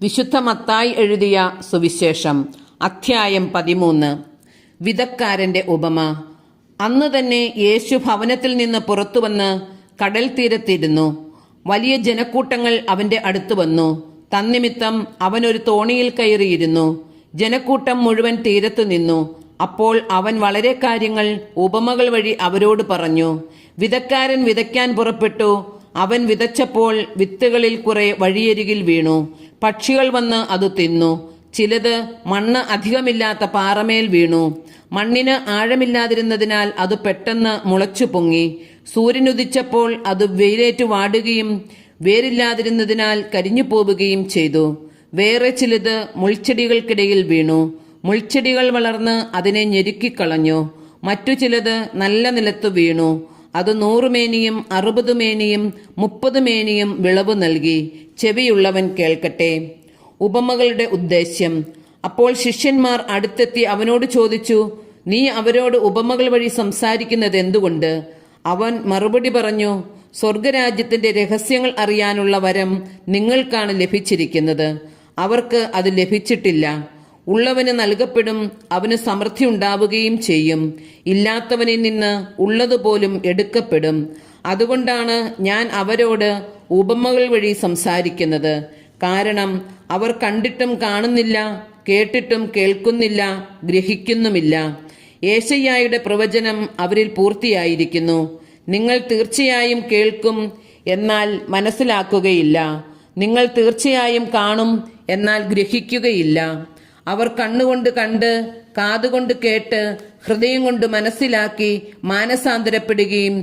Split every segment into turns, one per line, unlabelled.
വിശുദ്ധ മത്തായി എഴുതിയ സുവിശേഷം അധ്യായം 13. വിതക്കാരന്റെ ഉപമ. അന്ന് തന്നെ യേശു ഭവനത്തിൽ നിന്ന് പുറത്തുവന്ന് കടൽ തീരത്തിരുന്നു. വലിയ ജനക്കൂട്ടങ്ങൾ അവന്റെ അടുത്ത് വന്നു. തന്നിമിത്തം അവൻ ഒരു തോണിയിൽ കയറിയിരുന്നു. ജനക്കൂട്ടം മുഴുവൻ തീരത്തു നിന്നു. അപ്പോൾ അവൻ വളരെ കാര്യങ്ങൾ ഉപമകൾ വഴി അവരോട് പറഞ്ഞു. വിതക്കാരൻ വിതയ്ക്കാൻ പുറപ്പെട്ടു. അവൻ വിതച്ചപ്പോൾ വിത്തുകളിൽ കുറെ വഴിയരികിൽ വീണു. പക്ഷികൾ വന്ന് അത് തിന്നു. ചിലത് മണ്ണ് അധികമില്ലാത്ത പാറമേൽ വീണു. മണ്ണിന് ആഴമില്ലാതിരുന്നതിനാൽ അത് പെട്ടെന്ന് മുളച്ചു പൊങ്ങി. സൂര്യനുദിച്ചപ്പോൾ അത് വെയിലേറ്റു വാടുകയും വേരില്ലാതിരുന്നതിനാൽ കരിഞ്ഞു പോവുകയും ചെയ്തു. വേറെ ചിലത് മുൾച്ചെടികൾക്കിടയിൽ വീണു. മുൾച്ചെടികൾ വളർന്ന് അതിനെ ഞെരുക്കിക്കളഞ്ഞു. മറ്റു ചിലത് നല്ല നിലത്ത് വീണു. അത് 100 മേനിയും 60 മേനിയും 30 മേനിയും വിളവ് നൽകി. ചെവിയുള്ളവൻ കേൾക്കട്ടെ. ഉപമകളുടെ ഉദ്ദേശ്യം. അപ്പോൾ ശിഷ്യന്മാർ അടുത്തെത്തി അവനോട് ചോദിച്ചു, നീ അവരോട് ഉപമകൾ വഴി സംസാരിക്കുന്നത് എന്തുകൊണ്ട്? അവൻ മറുപടി പറഞ്ഞു, സ്വർഗരാജ്യത്തിന്റെ രഹസ്യങ്ങൾ അറിയാനുള്ള വരം നിങ്ങൾക്കാണ് ലഭിച്ചിരിക്കുന്നത്. അവർക്ക് അത് ലഭിച്ചിട്ടില്ല. ഉള്ളവന് നൽകപ്പെടും, അവന് സമൃദ്ധി ഉണ്ടാവുകയും ചെയ്യും. ഇല്ലാത്തവനിൽ നിന്ന് ഉള്ളതുപോലും എടുക്കപ്പെടും. അതുകൊണ്ടാണ് ഞാൻ അവരോട് ഉപമകൾ വഴി സംസാരിക്കുന്നത്. കാരണം അവർ കണ്ടിട്ടും കാണുന്നില്ല, കേട്ടിട്ടും കേൾക്കുന്നില്ല, ഗ്രഹിക്കുന്നുമില്ല. യേശയ്യായുടെ പ്രവചനം അവരിൽ പൂർത്തിയായിരിക്കുന്നു. നിങ്ങൾ തീർച്ചയായും കേൾക്കും, എന്നാൽ മനസ്സിലാക്കുകയില്ല. നിങ്ങൾ തീർച്ചയായും കാണും, എന്നാൽ ഗ്രഹിക്കുകയില്ല. അവർ കണ്ണുകൊണ്ട് കണ്ട്, കാതുകൊണ്ട് കേട്ട്, ഹൃദയം കൊണ്ട് മനസ്സിലാക്കി മാനസാന്തരപ്പെടുകയും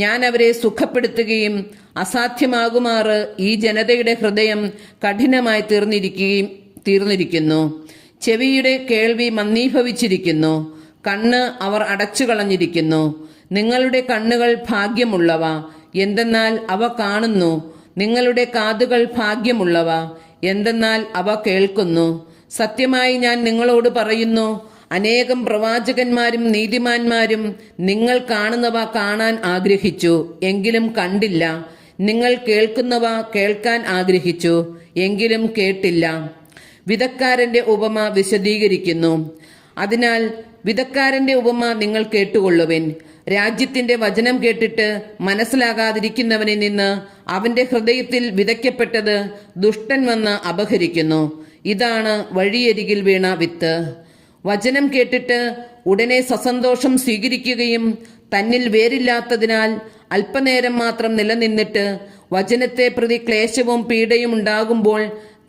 ഞാൻ അവരെ സുഖപ്പെടുത്തുകയും അസാധ്യമാകുമാറ് ഈ ജനതയുടെ ഹൃദയം കഠിനമായി തീർന്നിരിക്കുന്നു. ചെവിയുടെ കേൾവി മന്ദീഭവിച്ചിരിക്കുന്നു. കണ്ണ് അവർ അടച്ചു കളഞ്ഞിരിക്കുന്നു. നിങ്ങളുടെ കണ്ണുകൾ ഭാഗ്യമുള്ളവ, എന്തെന്നാൽ അവ കാണുന്നു. നിങ്ങളുടെ കാതുകൾ ഭാഗ്യമുള്ളവ, എന്തെന്നാൽ അവ കേൾക്കുന്നു. സത്യമായി ഞാൻ നിങ്ങളോട് പറയുന്നു, അനേകം പ്രവാചകന്മാരും നീതിമാന്മാരും നിങ്ങൾ കാണുന്നവ കാണാൻ ആഗ്രഹിച്ചു, എങ്കിലും കണ്ടില്ല. നിങ്ങൾ കേൾക്കുന്നവ കേൾക്കാൻ ആഗ്രഹിച്ചു, എങ്കിലും കേട്ടില്ല. വിതക്കാരന്റെ ഉപമ വിശദീകരിക്കുന്നു. അതിനാൽ വിതക്കാരന്റെ ഉപമ നിങ്ങൾ കേട്ടുകൊള്ളുവിൻ. രാജ്യത്തിന്റെ വചനം കേട്ടിട്ട് മനസ്സിലാകാതിരിക്കുന്നവനിൽ നിന്ന് അവന്റെ ഹൃദയത്തിൽ വിതയ്ക്കപ്പെട്ടത് ദുഷ്ടൻ വന്ന് അപഹരിക്കുന്നു. ഇതാണ് വഴിയരികിൽ വീണ വിത്ത്. വചനം കേട്ടിട്ട് ഉടനെ സസന്തോഷം സ്വീകരിക്കുകയും തന്നിൽ വേരില്ലാത്തതിനാൽ അല്പനേരം മാത്രം നിലനിന്നിട്ട് വചനത്തെ പ്രതി ക്ലേശവും പീഡയും ഉണ്ടാകുമ്പോൾ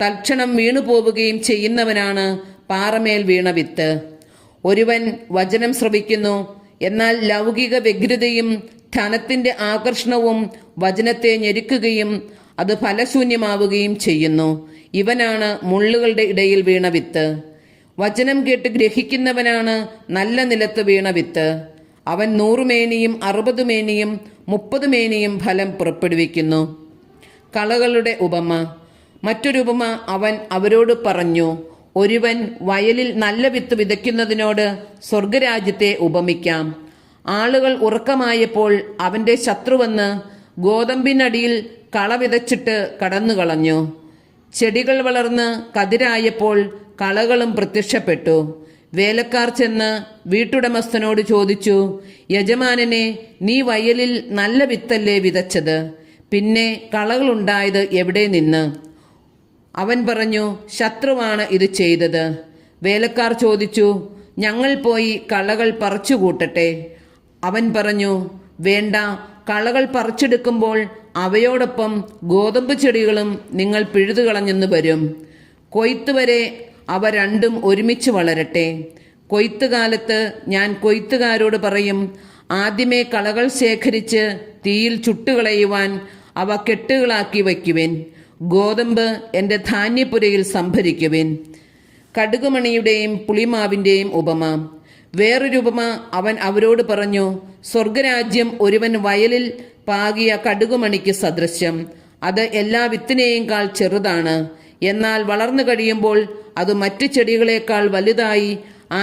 തൽക്ഷണം വീണുപോവുകയും ചെയ്യുന്നവനാണ് പാറമേൽ വീണ വിത്ത്. ഒരുവൻ വചനം ശ്രവിക്കുന്നു, എന്നാൽ ലൗകിക വ്യഗ്രതയും ധനത്തിന്റെ ആകർഷണവും വചനത്തെ ഞെരുക്കുകയും അത് ഫലശൂന്യമാവുകയും ചെയ്യുന്നു. ഇവനാണ് മുള്ളുകളുടെ ഇടയിൽ വീണ വിത്ത്. വചനം കേട്ട് ഗ്രഹിക്കുന്നവനാണ് നല്ല നിലത്ത് വീണ വിത്ത്. അവൻ 100 മേനിയും 60 മേനിയും 30 മേനിയും ഫലം പുറപ്പെടുവിക്കുന്നു. കളകളുടെ ഉപമ. മറ്റൊരു ഉപമ അവൻ അവരോട് പറഞ്ഞു. ഒരുവൻ വയലിൽ നല്ല വിത്ത് വിതയ്ക്കുന്നതിനോട് സ്വർഗരാജ്യത്തെ ഉപമിക്കാം. ആളുകൾ ഉറക്കമായപ്പോൾ അവന്റെ ശത്രുവെന്ന് ഗോതമ്പിനടിയിൽ കള വിതച്ചിട്ട് കടന്നുകളഞ്ഞു. ചെടികൾ വളർന്ന് കതിരായപ്പോൾ കളകളും പ്രത്യക്ഷപ്പെട്ടു. വേലക്കാർ ചെന്ന് വീട്ടുടമസ്ഥനോട് ചോദിച്ചു, യജമാനനെ, നീ വയലിൽ നല്ല വിത്തല്ലേ വിതച്ചത്? പിന്നെ കളകളുണ്ടായത് എവിടെ നിന്ന്? അവൻ പറഞ്ഞു, ശത്രുവാണ് ഇത് ചെയ്തത്. വേലക്കാർ ചോദിച്ചു, ഞങ്ങൾ പോയി കളകൾ പറിച്ചു കൂട്ടട്ടെ? അവൻ പറഞ്ഞു, വേണ്ട. കളകൾ പറിച്ചെടുക്കുമ്പോൾ അവയോടൊപ്പം ഗോതമ്പ് ചെടികളും നിങ്ങൾ പിഴുതുകളഞ്ഞെന്ന് വരും. കൊയ്ത്ത് വരെ അവ രണ്ടും ഒരുമിച്ച് വളരട്ടെ. കൊയ്ത്തുകാലത്ത് ഞാൻ കൊയ്ത്തുകാരോട് പറയും, ആദ്യമേ കളകൾ ശേഖരിച്ച് തീയിൽ ചുട്ടുകളയുവാൻ അവ കെട്ടുകളാക്കി വയ്ക്കുവിൻ. ഗോതമ്പ് എൻ്റെ ധാന്യപ്പുരയിൽ സംഭരിക്കുവിൻ. കടുകുമണിയുടെയും പുളിമാവിൻ്റെയും ഉപമ. വേറൊരു ഉപമ അവൻ അവരോട് പറഞ്ഞു. സ്വർഗരാജ്യം ഒരുവൻ വയലിൽ പാകിയ കടുകുമണിക്ക് സദൃശ്യം. അത് എല്ലാ വിത്തിനെയും ചെറുതാണ്. എന്നാൽ വളർന്നു കഴിയുമ്പോൾ അത് മറ്റു ചെടികളെക്കാൾ വലുതായി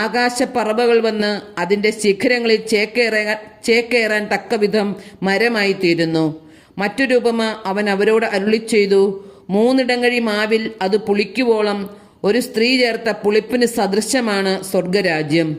ആകാശപ്പറവകൾ വന്ന് അതിന്റെ ശിഖരങ്ങളിൽ ചേക്കേറാൻ തക്കവിധം മരമായി തീരുന്നു. മറ്റൊരു ഉപമ അവൻ അവരോട് അരുളി ചെയ്തു. മൂന്നിടങ്ങഴി മാവിൽ അത് പുളിക്കുവോളം ഒരു സ്ത്രീ ചേർത്ത പുളിപ്പിന് സദൃശമാണ് സ്വർഗരാജ്യം.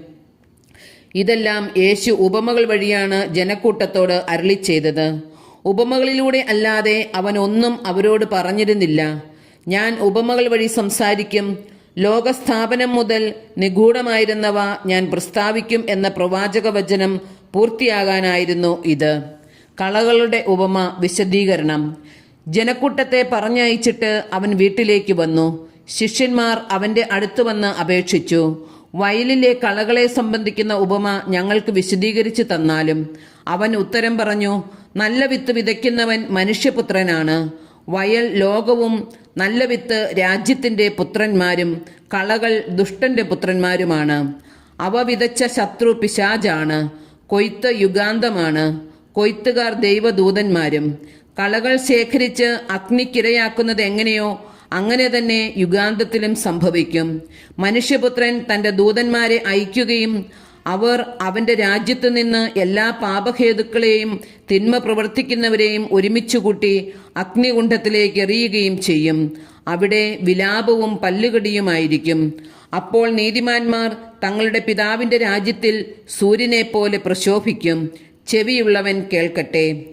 ഇതെല്ലാം യേശു ഉപമകൾ വഴിയാണ് ജനക്കൂട്ടത്തോട് അരുളി ചെയ്തത്. ഉപമകളിലൂടെ അല്ലാതെ അവൻ ഒന്നും അവരോട് പറഞ്ഞിരുന്നില്ല. ഞാൻ ഉപമകൾ വഴി സംസാരിക്കും, ലോകസ്ഥാപനം മുതൽ നിഗൂഢമായിരുന്നവ ഞാൻ പ്രസ്താവിക്കും എന്ന പ്രവാചക വചനം പൂർത്തിയാകാനായിരുന്നു ഇത്. കളകളുടെ ഉപമ വിശദീകരണം. ജനക്കൂട്ടത്തെ പറഞ്ഞയച്ചിട്ട് അവൻ വീട്ടിലേക്ക് വന്നു. ശിഷ്യന്മാർ അവന്റെ അടുത്ത് വന്ന് അപേക്ഷിച്ചു, വയലിലെ കളകളെ സംബന്ധിക്കുന്ന ഉപമ ഞങ്ങൾക്ക് വിശദീകരിച്ചു തന്നാലും. അവൻ ഉത്തരം പറഞ്ഞു, നല്ല വിത്ത് വിതയ്ക്കുന്നവൻ മനുഷ്യപുത്രനാണ്. വയൽ ലോകവും നല്ല വിത്ത് രാജ്യത്തിന്റെ പുത്രന്മാരും കളകൾ ദുഷ്ടന്റെ പുത്രന്മാരുമാണ്. അവ വിതച്ച ശത്രു പിശാചാണ്. കൊയ്ത്ത് യുഗാന്തമാണ്. കൊയ്ത്തുകാർ ദൈവദൂതന്മാരും. കളകൾ ശേഖരിച്ച് അഗ്നിക്കിരയാക്കുന്നത് എങ്ങനെയോ അങ്ങനെ തന്നെ യുഗാന്തത്തിലും സംഭവിക്കും. മനുഷ്യപുത്രൻ തന്റെ ദൂതന്മാരെ അയക്കുകയും അവർ അവന്റെ രാജ്യത്തു നിന്ന് എല്ലാ പാപഹേതുക്കളെയും തിന്മ പ്രവർത്തിക്കുന്നവരെയും ഒരുമിച്ചുകൂട്ടി അഗ്നികുണ്ഡത്തിലേക്ക് എറിയുകയും ചെയ്യും. അവിടെ വിലാപവും പല്ലുകടിയുമായിരിക്കും. അപ്പോൾ നീതിമാന്മാർ തങ്ങളുടെ പിതാവിന്റെ രാജ്യത്തിൽ സൂര്യനെ പോലെ പ്രശോഭിക്കും. ചെവിയുള്ളവൻ കേൾക്കട്ടെ.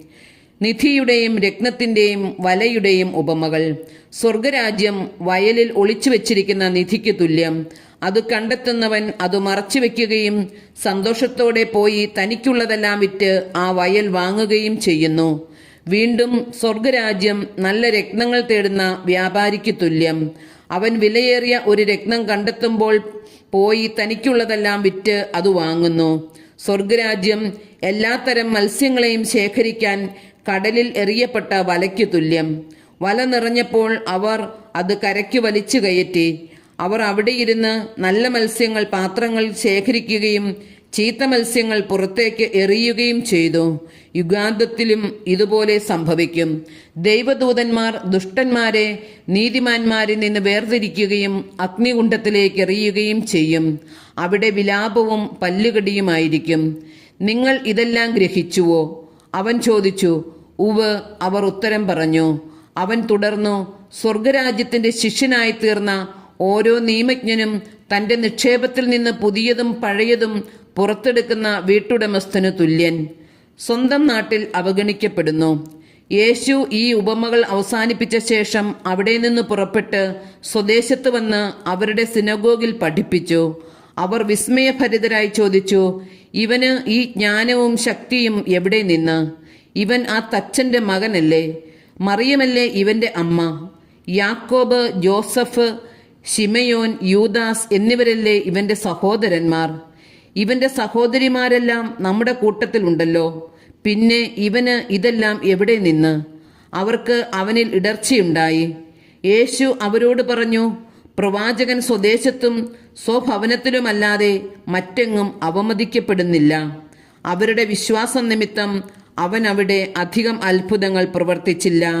നിധിയുടെയും രത്നത്തിന്റെയും വലയുടെയും ഉപമകൾ. സ്വർഗരാജ്യം വയലിൽ ഒളിച്ചു വെച്ചിരിക്കുന്ന നിധിക്ക് തുല്യം. അത് കണ്ടെത്തുന്നവൻ അത് മറച്ചു വെക്കുകയും സന്തോഷത്തോടെ പോയി തനിക്കുള്ളതെല്ലാം വിറ്റ് ആ വയൽ വാങ്ങുകയും ചെയ്യുന്നു. വീണ്ടും സ്വർഗരാജ്യം നല്ല രത്നങ്ങൾ തേടുന്ന വ്യാപാരിക്ക് തുല്യം. അവൻ വിലയേറിയ ഒരു രത്നം കണ്ടെത്തുമ്പോൾ പോയി തനിക്കുള്ളതെല്ലാം വിറ്റ് അത് വാങ്ങുന്നു. സ്വർഗരാജ്യം എല്ലാത്തരം മത്സ്യങ്ങളെയും ശേഖരിക്കാൻ കടലിൽ എറിയപ്പെട്ട വലയ്ക്കു തുല്യം. വല നിറഞ്ഞപ്പോൾ അവർ അത് കരയ്ക്ക് വലിച്ചു കയറ്റി. അവർ അവിടെ ഇരുന്ന് നല്ല മത്സ്യങ്ങൾ പാത്രങ്ങളിൽ ശേഖരിക്കുകയും ചീത്ത മത്സ്യങ്ങൾ പുറത്തേക്ക് എറിയുകയും ചെയ്തു. യുഗാന്തത്തിലും ഇതുപോലെ സംഭവിക്കും. ദൈവദൂതന്മാർ ദുഷ്ടന്മാരെ നീതിമാന്മാരിൽ നിന്ന് വേർതിരിക്കുകയും അഗ്നികുണ്ഡത്തിലേക്ക് എറിയുകയും ചെയ്യും. അവിടെ വിലാപവും പല്ലുകടിയുമായിരിക്കും. നിങ്ങൾ ഇതെല്ലാം ഗ്രഹിച്ചുവോ? അവൻ ചോദിച്ചു. ഉവ്, അവർ ഉത്തരം പറഞ്ഞു. അവൻ തുടർന്നു, സ്വർഗരാജ്യത്തിന്റെ ശിഷ്യനായി തീർന്ന ഓരോ നിയമജ്ഞനും തന്റെ നിക്ഷേപത്തിൽ നിന്ന് പുതിയതും പഴയതും പുറത്തെടുക്കുന്ന വീട്ടുടമസ്ഥനു തുല്യൻ. സ്വന്തം നാട്ടിൽ അവഗണിക്കപ്പെടുന്നു. യേശു ഈ ഉപമകൾ അവസാനിപ്പിച്ച ശേഷം അവിടെ നിന്ന് പുറപ്പെട്ട് സ്വദേശത്ത് വന്ന് അവരുടെ സിനഗോഗിൽ പഠിപ്പിച്ചു. അവർ വിസ്മയഭരിതരായി ചോദിച്ചു, ഇവന് ഈ ജ്ഞാനവും ശക്തിയും എവിടെ നിന്ന്? ഇവൻ ആ തച്ചന്റെ മകനല്ലേ? മറിയമല്ലേ ഇവന്റെ അമ്മ? യാക്കോബ്, ജോസഫ്, ശിമയോൻ, യൂദാസ് എന്നിവരല്ലേ ഇവന്റെ സഹോദരന്മാർ? ഇവന്റെ സഹോദരിമാരെല്ലാം നമ്മുടെ കൂട്ടത്തിലുണ്ടല്ലോ. പിന്നെ ഇവന് ഇതെല്ലാം എവിടെ നിന്ന്? അവർക്ക് അവനിൽ ഇടർച്ചയുണ്ടായി. യേശു അവരോട് പറഞ്ഞു, പ്രവാചകൻ സ്വദേശത്തും സ്വഭവനത്തിലുമല്ലാതെ മറ്റെങ്ങും അവമതിക്കപ്പെടുന്നില്ല. അവരുടെ വിശ്വാസം നിമിത്തം അവൻ അവിടെ അധികം അത്ഭുതങ്ങൾ പ്രവർത്തിച്ചില്ല.